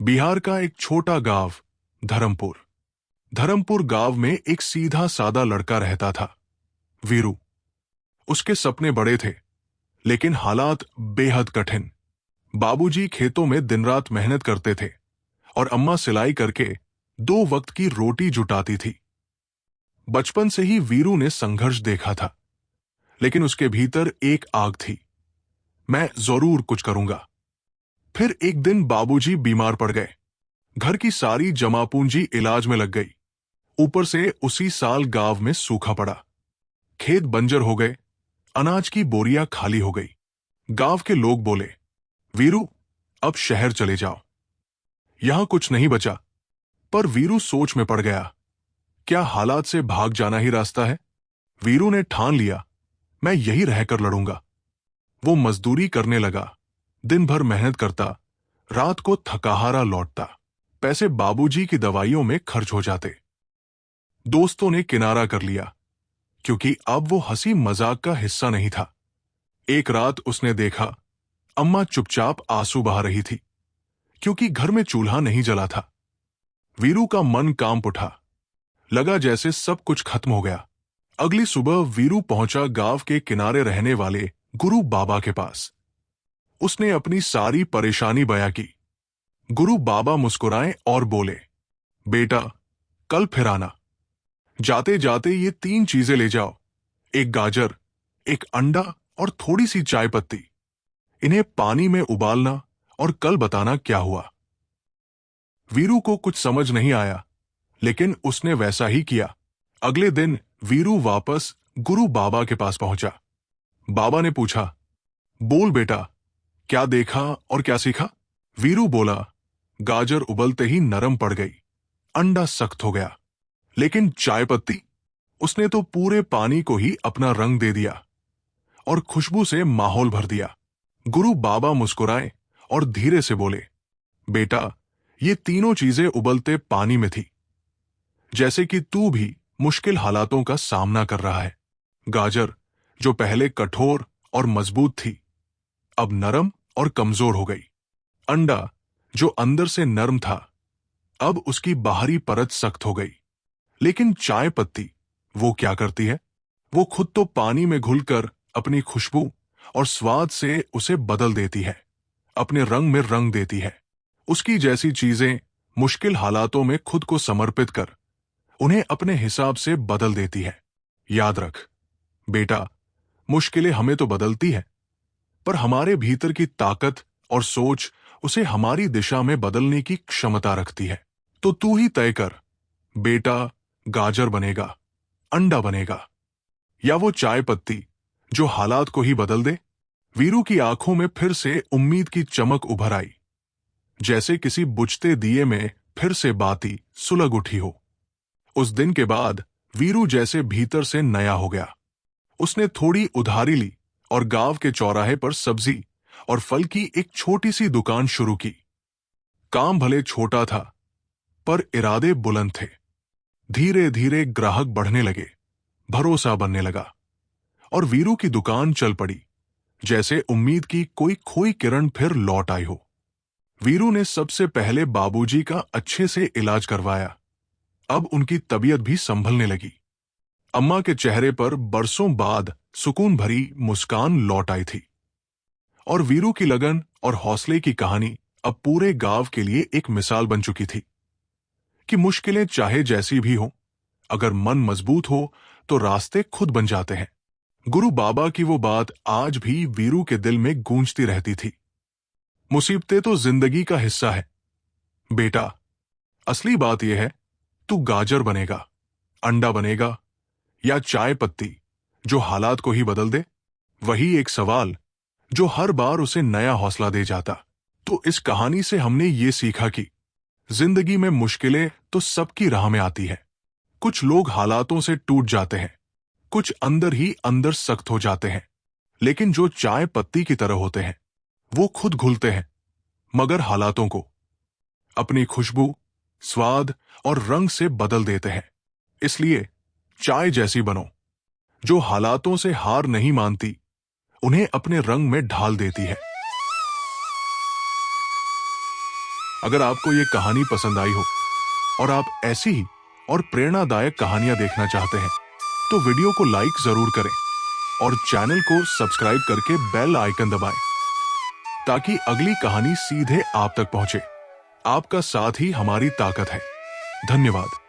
बिहार का एक छोटा गांव धरमपुर। धरमपुर गांव में एक सीधा सादा लड़का रहता था, वीरू। उसके सपने बड़े थे, लेकिन हालात बेहद कठिन। बाबूजी खेतों में दिन रात मेहनत करते थे और अम्मा सिलाई करके 2 वक्त की रोटी जुटाती थी। बचपन से ही वीरू ने संघर्ष देखा था, लेकिन उसके भीतर एक आग थी, मैं जरूर कुछ करूंगा। फिर एक दिन बाबूजी बीमार पड़ गए। घर की सारी जमा पूंजी इलाज में लग गई। ऊपर से उसी साल गांव में सूखा पड़ा। खेत बंजर हो गए, अनाज की बोरियां खाली हो गई। गांव के लोग बोले, वीरू, अब शहर चले जाओ, यहां कुछ नहीं बचा। पर वीरू सोच में पड़ गया, क्या हालात से भाग जाना ही रास्ता है? वीरू ने ठान लिया, मैं यही रहकर लड़ूंगा। वो मजदूरी करने लगा, दिन भर मेहनत करता, रात को थकाहारा लौटता। पैसे बाबूजी की दवाइयों में खर्च हो जाते। दोस्तों ने किनारा कर लिया, क्योंकि अब वो हंसी मजाक का हिस्सा नहीं था। एक रात उसने देखा, अम्मा चुपचाप आंसू बहा रही थी, क्योंकि घर में चूल्हा नहीं जला था। वीरू का मन कांप उठा, लगा जैसे सब कुछ खत्म हो गया। अगली सुबह वीरू पहुंचा गांव के किनारे रहने वाले गुरु बाबा के पास। उसने अपनी सारी परेशानी बयां की। गुरु बाबा मुस्कुराए और बोले, बेटा, कल फिर आना। जाते जाते ये 3 चीजें ले जाओ, एक गाजर, एक अंडा और थोड़ी सी चाय पत्ती। इन्हें पानी में उबालना और कल बताना क्या हुआ। वीरू को कुछ समझ नहीं आया, लेकिन उसने वैसा ही किया। अगले दिन वीरू वापस गुरु बाबा के पास पहुंचा। बाबा ने पूछा, बोल बेटा, क्या देखा और क्या सीखा? वीरू बोला, गाजर उबलते ही नरम पड़ गई, अंडा सख्त हो गया, लेकिन चाय पत्ती, उसने तो पूरे पानी को ही अपना रंग दे दिया और खुशबू से माहौल भर दिया। गुरु बाबा मुस्कुराए और धीरे से बोले, बेटा, ये तीनों चीजें उबलते पानी में थी, जैसे कि तू भी मुश्किल हालातों का सामना कर रहा है। गाजर, जो पहले कठोर और मजबूत थी, अब नरम और कमजोर हो गई। अंडा, जो अंदर से नरम था, अब उसकी बाहरी परत सख्त हो गई। लेकिन चाय पत्ती, वो क्या करती है? वो खुद तो पानी में घुलकर अपनी खुशबू और स्वाद से उसे बदल देती है, अपने रंग में रंग देती है। उसकी जैसी चीजें मुश्किल हालातों में खुद को समर्पित कर उन्हें अपने हिसाब से बदल देती है। याद रख बेटा, मुश्किलें हमें तो बदलती है, पर हमारे भीतर की ताकत और सोच उसे हमारी दिशा में बदलने की क्षमता रखती है। तो तू ही तय कर, बेटा, गाजर बनेगा, अंडा बनेगा, या वो चाय पत्ती जो हालात को ही बदल दे। वीरू की आंखों में फिर से उम्मीद की चमक उभर आई, जैसे किसी बुझते दिए में फिर से बाती सुलग उठी हो। उस दिन के बाद वीरू जैसे भीतर से नया हो गया। उसने थोड़ी उधारी ली और गांव के चौराहे पर सब्जी और फल की एक छोटी सी दुकान शुरू की। काम भले छोटा था, पर इरादे बुलंद थे। धीरे धीरे ग्राहक बढ़ने लगे, भरोसा बनने लगा, और वीरू की दुकान चल पड़ी, जैसे उम्मीद की कोई खोई किरण फिर लौट आई हो। वीरू ने सबसे पहले बाबूजी का अच्छे से इलाज करवाया। अब उनकी तबीयत भी संभलने लगी। अम्मा के चेहरे पर बरसों बाद सुकून भरी मुस्कान लौट आई थी। और वीरू की लगन और हौसले की कहानी अब पूरे गांव के लिए एक मिसाल बन चुकी थी कि मुश्किलें चाहे जैसी भी हो, अगर मन मजबूत हो तो रास्ते खुद बन जाते हैं। गुरु बाबा की वो बात आज भी वीरू के दिल में गूंजती रहती थी। मुसीबतें तो जिंदगी का हिस्सा है बेटा, असली बात यह है, तू गाजर बनेगा, अंडा बनेगा, या चाय पत्ती जो हालात को ही बदल दे। वही एक सवाल जो हर बार उसे नया हौसला दे जाता। तो इस कहानी से हमने ये सीखा कि जिंदगी में मुश्किलें तो सबकी राह में आती है। कुछ लोग हालातों से टूट जाते हैं, कुछ अंदर ही अंदर सख्त हो जाते हैं, लेकिन जो चाय पत्ती की तरह होते हैं वो खुद घुलते हैं, मगर हालातों को अपनी खुशबू, स्वाद और रंग से बदल देते हैं। इसलिए चाय जैसी बनो, जो हालातों से हार नहीं मानती, उन्हें अपने रंग में ढाल देती है। अगर आपको ये कहानी पसंद आई हो और आप ऐसी ही और प्रेरणादायक कहानियां देखना चाहते हैं तो वीडियो को लाइक जरूर करें और चैनल को सब्सक्राइब करके बेल आइकन दबाएं ताकि अगली कहानी सीधे आप तक पहुंचे। आपका साथ ही हमारी ताकत है। धन्यवाद।